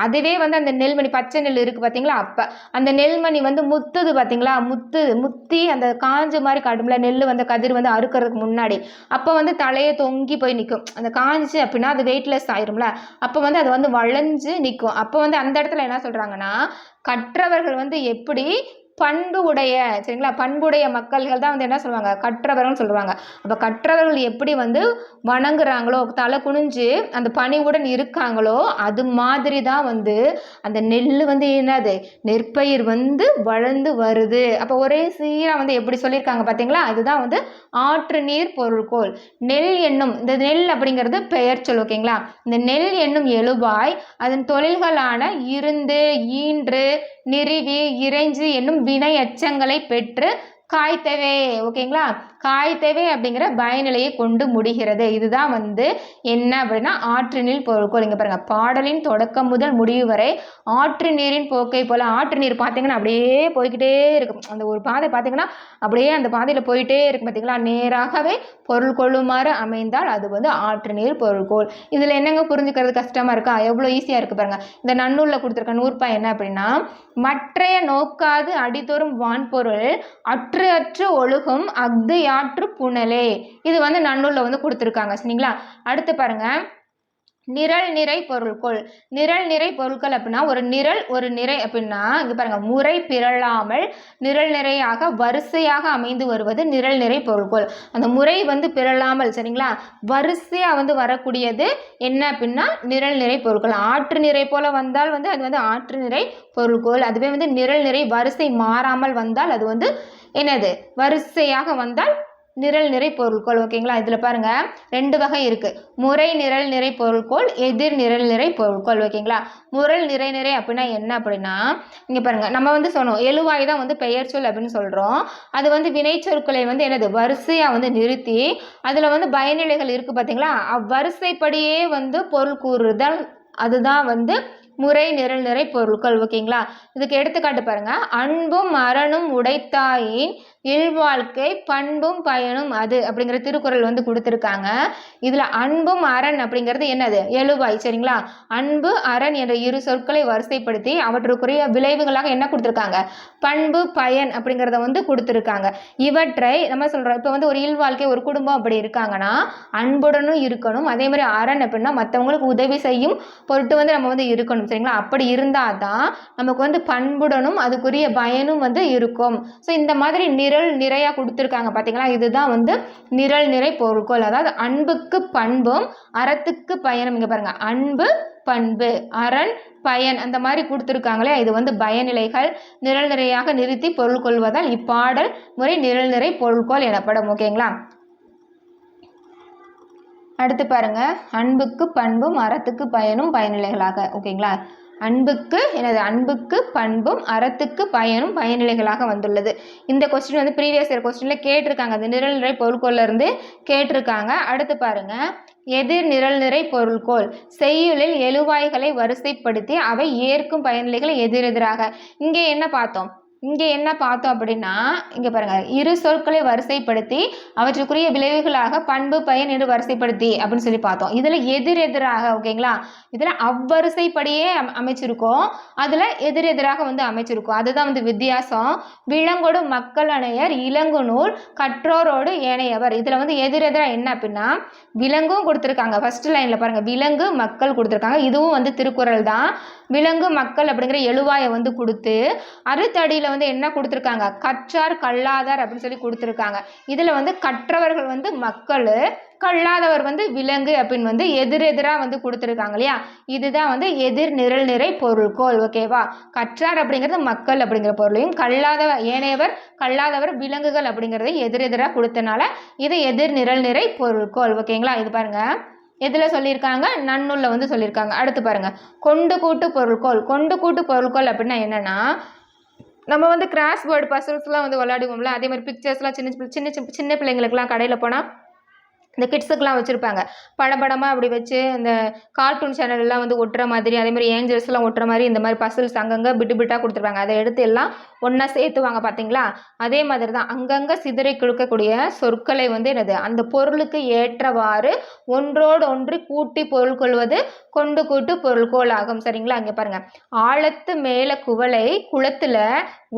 அதுவே வந்து அந்த நெல்மணி பச்சை நெல் இருக்குது பார்த்தீங்களா, அப்போ அந்த நெல்மணி வந்து முத்துது பார்த்தீங்களா, முத்தி அந்த காஞ்ச மாதிரி காட்டும்ல நெல் வந்து கதிர் வந்து அறுக்கிறதுக்கு முன்னாடி, அப்போ வந்து தலையை தொங்கி போய் நிற்கும். அந்த காஞ்சி அப்படின்னா அது வெயிட்லெஸ் ஆயிரும்ல, அப்போ வந்து அது வந்து வளைஞ்சு நிற்கும். அப்போ வந்து அந்த இடத்துல என்ன சொல்கிறாங்கன்னா, கற்றவர்கள் வந்து எப்படி பண்பு உடைய சரிங்களா, பண்புடைய மக்கள்கள் தான் வந்து என்ன சொல்லுவாங்க, கற்றவர்கள் சொல்லுவாங்க. அப்போ கற்றவர்கள் எப்படி வந்து வணங்குறாங்களோ, தலை குனிஞ்சு அந்த பணிவுடன் இருக்காங்களோ, அது மாதிரி தான் வந்து அந்த நெல் வந்து என்னது நெற்பயிர் வந்து வளர்ந்து வருது. அப்போ ஒரே சீராக வந்து எப்படி சொல்லியிருக்காங்க பார்த்தீங்களா, அதுதான் வந்து ஆற்று நீர் பொருள்கோள். நெல் என்னும் இந்த நெல் அப்படிங்கிறது பெயர் சொல் ஓகேங்களா. இந்த நெல் என்னும் எழுவாய் அதன் தொழில்களான இருந்து, ஈன்று, நிறுவி, இறைஞ்சி என்னும் வினை எச்சங்களை பெற்று காய்த்தவே ஓகேங்களா, காய்த்தவே அப்படிங்கிற பயனிலையை கொண்டு முடிகிறது. இதுதான் வந்து என்ன அப்படின்னா ஆற்று நீர் பொருட்கோள். இங்கே பாருங்க, பாடலின் தொடக்கம் முதல் முடிவு வரை ஆற்று நீரின் போக்கை போல. ஆற்று நீர் பார்த்தீங்கன்னா அப்படியே போய்கிட்டே இருக்கும். அந்த ஒரு பாதை பார்த்தீங்கன்னா அப்படியே அந்த பாதையில் போயிட்டே இருக்கும் பார்த்தீங்களா, நேராகவே பொருள் கொள்ளுமாறு அமைந்தால் அது வந்து ஆற்று நீர் பொருட்கோள். இதில் என்னங்க புரிஞ்சுக்கிறது கஷ்டமாக இருக்கா, எவ்வளோ ஈஸியாக இருக்குது பாருங்க. இந்த நன்னூலில் கொடுத்துருக்க 100 என்ன அப்படின்னா, மற்றைய நோக்காது அடிதொரும் வான்பொருள் அற்று அற்று ஒழுகும் அஃது யாற்று புனலே. இது வந்து நன்னூலில் வந்து கொடுத்துருக்காங்க சரிங்களா. அடுத்து பாருங்க, நிரல் நிறை பொருட்கள். நிரல் நிறை பொருட்கள் அப்படின்னா ஒரு நிரல் ஒரு நிறை அப்படின்னா இங்கே பாருங்க, முறை பிறழாமல் நிரல் நிறையாக வரிசையாக அமைந்து வருவது நிரல் நிறை பொருட்கள். அந்த முறை வந்து பிறழாமல் சரிங்களா வரிசையாக வந்து வரக்கூடியது என்ன அப்படின்னா நிரல் நிறை பொருட்கள். ஆற்று நிறை போல வந்தால் வந்து அது வந்து ஆற்று நிறை பொருட்கள். அதுவே வந்து நிரல் நிறை வரிசை மாறாமல் வந்தால் அது வந்து என்னது வரிசையாக வந்தால் நிரல் நிறை பொருட்கள் ஓகேங்களா. இதில் பாருங்க 2 வகை இருக்கு, முறை நிரல் நிறை பொருட்கள், எதிர் நிரல் நிறை பொருட்கள் ஓகேங்களா. முரல் நிறை நிறை அப்படின்னா என்ன அப்படின்னா இங்கே பாருங்க, நம்ம வந்து சொன்னோம் எழுவாய் தான் வந்து பெயர் சொல் அப்படின்னு சொல்கிறோம். அது வந்து வினைச்சொற்களை வந்து என்னது வரிசையாக வந்து நிறுத்தி அதில் வந்து பயனிலைகள் இருக்குது பார்த்தீங்களா, அவ்வரிசைப்படியே வந்து பொருள் கூறுதல் அதுதான் வந்து முறை நிரல் நிறை பொருட்கள் ஓகேங்களா. இதுக்கு எடுத்துக்காட்டு பாருங்க, அன்பும் அறனும் உடைத்தாயின் இல்வாழ்க்கை பண்பும் பயனும் அது அப்படிங்கிற திருக்குறள் வந்து கொடுத்துருக்காங்க. இதில் அன்பும் அரண் அப்படிங்கிறது என்னது எழுவாய் சரிங்களா. அன்பு அரண் என்ற இரு சொற்களை வரிசைப்படுத்தி அவற்றுக்குரிய விளைவுகளாக என்ன கொடுத்துருக்காங்க, பண்பு பயன் அப்படிங்கிறத வந்து கொடுத்துருக்காங்க. இவற்றை நம்ம சொல்கிறோம், இப்போ வந்து ஒரு இல்வாழ்க்கை ஒரு குடும்பம் அப்படி இருக்காங்கன்னா அன்புடனும் இருக்கணும், அதே மாதிரி அரண் அப்படின்னா மற்றவங்களுக்கு உதவி செய்யும் பொருட்டு வந்து நம்ம வந்து இருக்கணும் சரிங்களா. அப்படி இருந்தால் தான் நமக்கு வந்து பண்புடனும் அதுக்குரிய பயனும் வந்து இருக்கும். ஸோ இந்த மாதிரி நிரல் நிறையாக கொடுத்துருக்காங்க பார்த்தீங்களா, இதுதான் வந்து நிரல் நிறை பொருட்கள். அதாவது அன்புக்கு பண்பும் அறத்துக்கு பயனும். இங்கே பாருங்க, அன்பு பண்பு அரண் பயன் அந்த மாதிரி கொடுத்துருக்காங்களே, இது வந்து பயனிலைகள் நிரல் நிறையாக நிறுத்தி பொருள் கொள்வதால் இப்பாடல் முறை நிரல் நிறை பொருட்கோள் எனப்படும் ஓகேங்களா. அடுத்து பாருங்க, அன்புக்கு பண்பும் அறத்துக்கு பயனும் பயனிலைகளாக ஓகேங்களா. அன்புக்கு எனது அன்புக்கு பண்பும் அறத்துக்கு பயனும் பயனிலைகளாக வந்துள்ளது. இந்த கொஸ்டின் வந்து ப்ரீவியஸ் இயர் கொஸ்டினில் கேட்டிருக்காங்க, அந்த நிரல் நிறை பொருட்கோள்ல இருந்து கேட்டிருக்காங்க. அடுத்து பாருங்க, எதிர் நிரல் நிறை பொருட்கோள் செய்யுளில் எழுவாய்களை வரிசைப்படுத்தி அவை ஏற்கும் பயனிலைகள் எதிரெதிராக. இங்கே என்ன பார்த்தோம் அப்படின்னா இங்கே பாருங்க, இரு சொற்களை வரிசைப்படுத்தி அவற்றுக்குரிய விளைவுகளாக பண்பு பயன் என்று வரிசைப்படுத்தி அப்படின்னு சொல்லி பார்த்தோம். இதில் எதிரெதிராக ஓகேங்களா, இதில் அவ்வரிசைப்படியே அமைச்சிருக்கோம், அதில் எதிரெதிராக வந்து அமைச்சிருக்கோம். அதுதான் வந்து வித்தியாசம். விலங்கோடு மக்கள் அணையர் இளங்கு நூல் கற்றோரோடு ஏனையவர். இதில் வந்து எதிரெதிராக என்ன அப்படின்னா விலங்கும் கொடுத்துருக்காங்க. ஃபர்ஸ்ட் லைனில் பாருங்கள், விலங்கு மக்கள் கொடுத்துருக்காங்க. இதுவும் வந்து திருக்குறள் தான். விலங்கு மக்கள் அப்படிங்கிற எழுவாயை வந்து கொடுத்து அறுத்தடியில் வந்து என்ன கொடுத்துருக்காங்க, கற்றார் கல்லாதார் அப்படின்னு சொல்லி கொடுத்துருக்காங்க. இதில் வந்து கற்றவர்கள் வந்து மக்கள், கல்லாதவர் வந்து விலங்கு அப்படின்னு வந்து எதிரெதிராக வந்து கொடுத்துருக்காங்க இல்லையா. இதுதான் வந்து எதிர் நிரல் நிறை பொருள்கோள். ஓகேவா. கற்றார் அப்படிங்கிறது மக்கள் அப்படிங்கிற பொருளையும், ஏனையவர் கல்லாதவர் விலங்குகள் அப்படிங்கிறத எதிரெதிராக கொடுத்தனால இது எதிர் நிரல் நிறை பொருள்கோள். ஓகேங்களா. இது பாருங்க எதில் சொல்லியிருக்காங்க, நன்னூல்ல வந்து சொல்லியிருக்காங்க. அடுத்து பாருங்க கொண்டு கூட்டு பொருள்கோள். கொண்டு கூட்டு பொருள்கோள் அப்படின்னா என்னன்னா, நம்ம வந்து கிராஸ் வேர்டு பசில்ஸ்லாம் வந்து விளையாடுவோம்ல, அதே மாதிரி பிக்சர்ஸ்லாம் சின்ன பிள்ளைங்களுக்குலாம் கடையில் போனால் இந்த கிட்ஸுக்கெலாம் வச்சுருப்பாங்க. படமாக அப்படி வச்சு இந்த கார்ட்டூன் சேனல்லாம் வந்து ஒட்டுற மாதிரி, அதே மாதிரி ஏஞ்சல்ஸ்லாம் ஒட்டுற மாதிரி இந்த மாதிரி பசில்ஸ் அங்கங்கே பிட்டாக கொடுத்துருப்பாங்க. அதை எடுத்து எல்லாம் ஒன்றா சேர்த்துவாங்க பார்த்தீங்களா. அதே மாதிரி தான் அங்கங்கே சிதறி கிழக்கக்கூடிய சொற்களை வந்து என்னது, அந்த பொருளுக்கு ஏற்றவாறு ஒன்றோடு ஒன்று கூட்டி பொருள் கொள்வது கொண்டு கூட்டு பொருள்கோள் ஆகும். சரிங்களா. இங்கே பாருங்கள், ஆழத்து மேலே குவளை குளத்தில்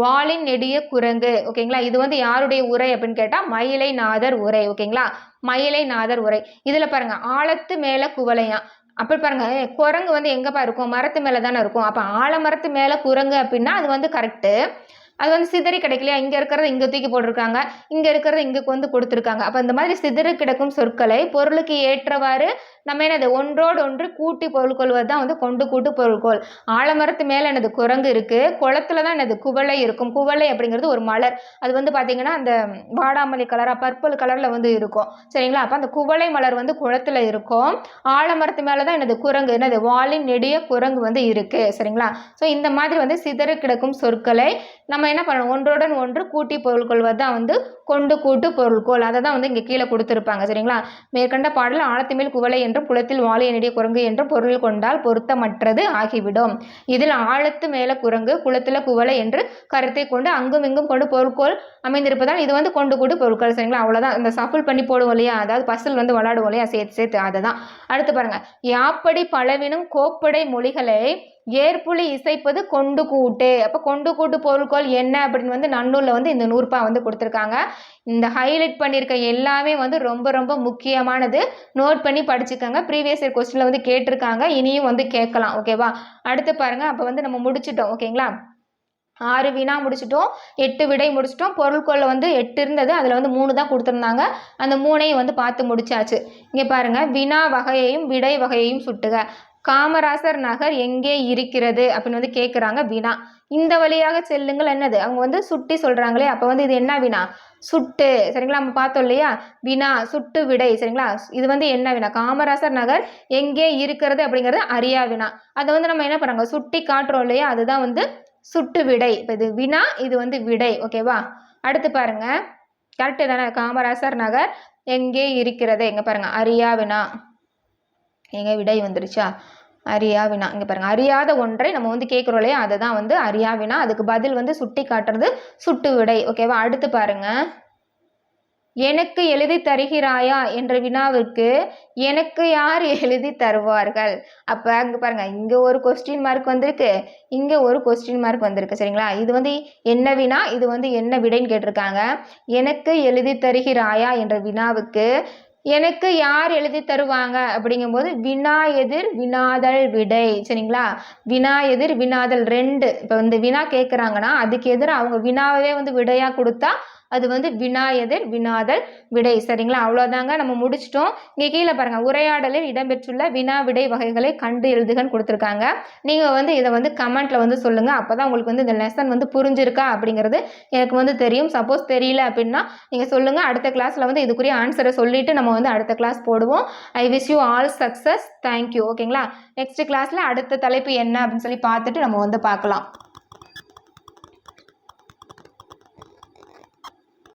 வாளின் நெடிய குரங்கு. ஓகேங்களா. இது வந்து யாருடைய உரை அப்படின்னு கேட்டால் மயிலை நாதர் உரை. ஓகேங்களா. மயிலை நாதர் உரை. இதில் பாருங்க ஆழத்து மேலே குவளையா. அப்படி பாருங்க குரங்கு வந்து எங்கப்பா இருக்கும், மரத்து மேலே தானே இருக்கும். அப்போ ஆலமரத்து மேலே குரங்கு அப்படின்னா அது வந்து கரெக்டு. அது வந்து சிதறி கிடைக்கலையா, இங்கே இருக்கிறத இங்கே தூக்கி போட்டிருக்காங்க, இங்கே இருக்கிறத இங்கே வந்து கொடுத்துருக்காங்க. அப்போ இந்த மாதிரி சிதறி கிடக்கும் சொற்களை பொருளுக்கு ஏற்றவாறு நம்ம என்னது ஒன்றோடு ஒன்று கூட்டி பொருள் கொள்வது தான் வந்து கொண்டு கூட்டு பொருள்கோள். ஆலமரத்து மேலே என்னது குரங்கு இருக்குது, குளத்துல தான் என்னது குவளை இருக்கும். குவளை அப்படிங்கிறது ஒரு மலர். அது வந்து பார்த்தீங்கன்னா அந்த வாடாமல்லி கலராக பர்பிள் கலரில் வந்து இருக்கும். சரிங்களா. அப்போ அந்த குவளை மலர் வந்து குளத்துல இருக்கும். ஆலமரத்து மேலே தான் என்னது குரங்கு, என்னது வாளின் நெடிய குரங்கு வந்து இருக்குது. சரிங்களா. ஸோ இந்த மாதிரி வந்து சிதறி கிடக்கும் சொற்களை நம்ம என்ன பண்ணணும், ஒன்றோடன் ஒன்று கூட்டி பொருள் கொள்வது தான் வந்து கொண்டு கூட்டு பொருள்கோள். அதை தான் வந்து இங்கே கீழே கொடுத்துருப்பாங்க. சரிங்களா. மேற்கண்ட பாடல் ஆழத்து மேல் குவளை என்றும் குளத்தில் வாளி நெடிய குரங்கு என்றும் பொருள் கொண்டால் பொருத்தமற்றது ஆகிவிடும். இதில் ஆழத்து மேல குரங்கு குளத்துல குவளை என்று கருத்தை கொண்டு அங்கும் இங்கும் கொண்டு பொருட்கோள் அமைந்திருப்பதால் இது வந்து கொண்டு கூட்டு பொருட்கள். சரிங்களா. அவ்வளோதான். இந்த சஃபிள் பண்ணி போடுவோம் இல்லையா, அதாவது பசில் வந்து விளையாடுவோம் இல்லையா, சேர்த்து அதை தான். அடுத்து பாருங்க, யாப்படி பலவினும் கோப்படை மொழிகளை ஏற்புலி இசைப்பது கொண்டு கூட்டு. அப்போ கொண்டு கூட்டு பொருட்கோள் என்ன அப்படின்னு வந்து நன்னூலில் வந்து இந்த 100 வந்து கொடுத்துருக்காங்க. இந்த ஹைலைட் பண்ணியிருக்க எல்லாமே வந்து ரொம்ப ரொம்ப முக்கியமானது. நோட் பண்ணி படிச்சுக்கோங்க. ப்ரீவியஸ் இயர் கொஸ்டினில் வந்து கேட்டிருக்காங்க, இனியும் வந்து கேட்கலாம். ஓகேவா. அடுத்து பாருங்கள், அப்போ வந்து நம்ம முடிச்சிட்டோம். ஓகேங்களா. 6 வினா முடிச்சிட்டோம், 8 விடை முடிச்சிட்டோம். பொருள்கோள் வந்து 8 இருந்தது, அதில் வந்து 3 தான் கொடுத்துருந்தாங்க. அந்த 3ஐயும் வந்து பார்த்து முடிச்சாச்சு. இங்கே பாருங்கள், வினா வகையையும் விடை வகையையும் சுட்டுக. காமராசர் நகர் எங்கே இருக்கிறது அப்படின்னு வந்து கேட்குறாங்க. வினா. இந்த வழியாக செல்லுங்கள் என்னது, அவங்க வந்து சுட்டி சொல்கிறாங்களே, அப்போ வந்து இது என்ன வினா, சுட்டு. சரிங்களா. நம்ம பார்த்தோம் இல்லையா, வினா சுட்டு விடை. சரிங்களா. இது வந்து என்ன வினா, காமராசர் நகர் எங்கே இருக்கிறது அப்படிங்கிறது அறியா வினா. அதை வந்து நம்ம என்ன பண்ணுறாங்க, சுட்டி காட்டுறோம் இல்லையா, அதுதான் வந்து சுட்டு விடை. இப்போ இது வினா, இது வந்து விடை. ஓகேவா. அடுத்து பாருங்க, கரெக்டு தானே, காமராசர் நகர் எங்கே இருக்கிறது, எங்கே பாருங்க அறியா வினா. எங்க விடை வந்துருச்சா, அறியா வினா. இங்கே பாருங்க, அறியாத ஒன்றை நம்ம வந்து கேட்குறோம் இல்லையா, அதை தான் வந்து அறியா வினா. அதுக்கு பதில் வந்து சுட்டி காட்டுறது சுட்டு விடை. ஓகேவா. அடுத்து பாருங்க, எனக்கு எழுதி தருகிறாயா என்ற வினாவிற்கு எனக்கு யார் எழுதி தருவார்கள். அப்போ அங்கே பாருங்கள், இங்கே ஒரு கொஸ்டின் மார்க் வந்திருக்கு, இங்கே ஒரு கொஸ்டின் மார்க் வந்திருக்கு. சரிங்களா. இது வந்து என்ன வினா, இது வந்து என்ன விடைன்னு கேட்டிருக்காங்க. எனக்கு எழுதி தருகிறாயா என்ற வினாவுக்கு எனக்கு யார் எழுதி தருவாங்க அப்படிங்கும்போது வினா எதிர் வினாதல் விடை. சரிங்களா. வினா எதிர் வினாதல் 2. இப்போ இந்த வினா கேட்குறாங்கன்னா அதுக்கு எதிராக அவங்க வினாவே வந்து விடையாக கொடுத்தா அது வந்து வினா எதிர் வினாதல் விடை. சரிங்களா. அவ்வளோதாங்க, நம்ம முடிச்சிட்டோம். இங்கே கீழே பாருங்கள், உரையாடலில் இடம்பெற்றுள்ள வினா விடை வகைகளை கண்டு எழுதுகன்னு கொடுத்துருக்காங்க. நீங்கள் வந்து இதை வந்து கமெண்ட்டில் வந்து சொல்லுங்கள். அப்போ தான் உங்களுக்கு வந்து இந்த லெசன் வந்து புரிஞ்சிருக்கா அப்படிங்கிறது எனக்கு வந்து தெரியும். சப்போஸ் தெரியல அப்படின்னா நீங்கள் சொல்லுங்கள். அடுத்த கிளாஸில் வந்து இதுக்குரிய ஆன்சரை சொல்லிவிட்டு நம்ம வந்து அடுத்த கிளாஸ் போடுவோம். I wish you all success. Thank you. ஓகேங்களா. நெக்ஸ்ட் கிளாஸில் அடுத்த தலைப்பு என்ன அப்படின்னு சொல்லி பார்த்துட்டு நம்ம வந்து பார்க்கலாம்.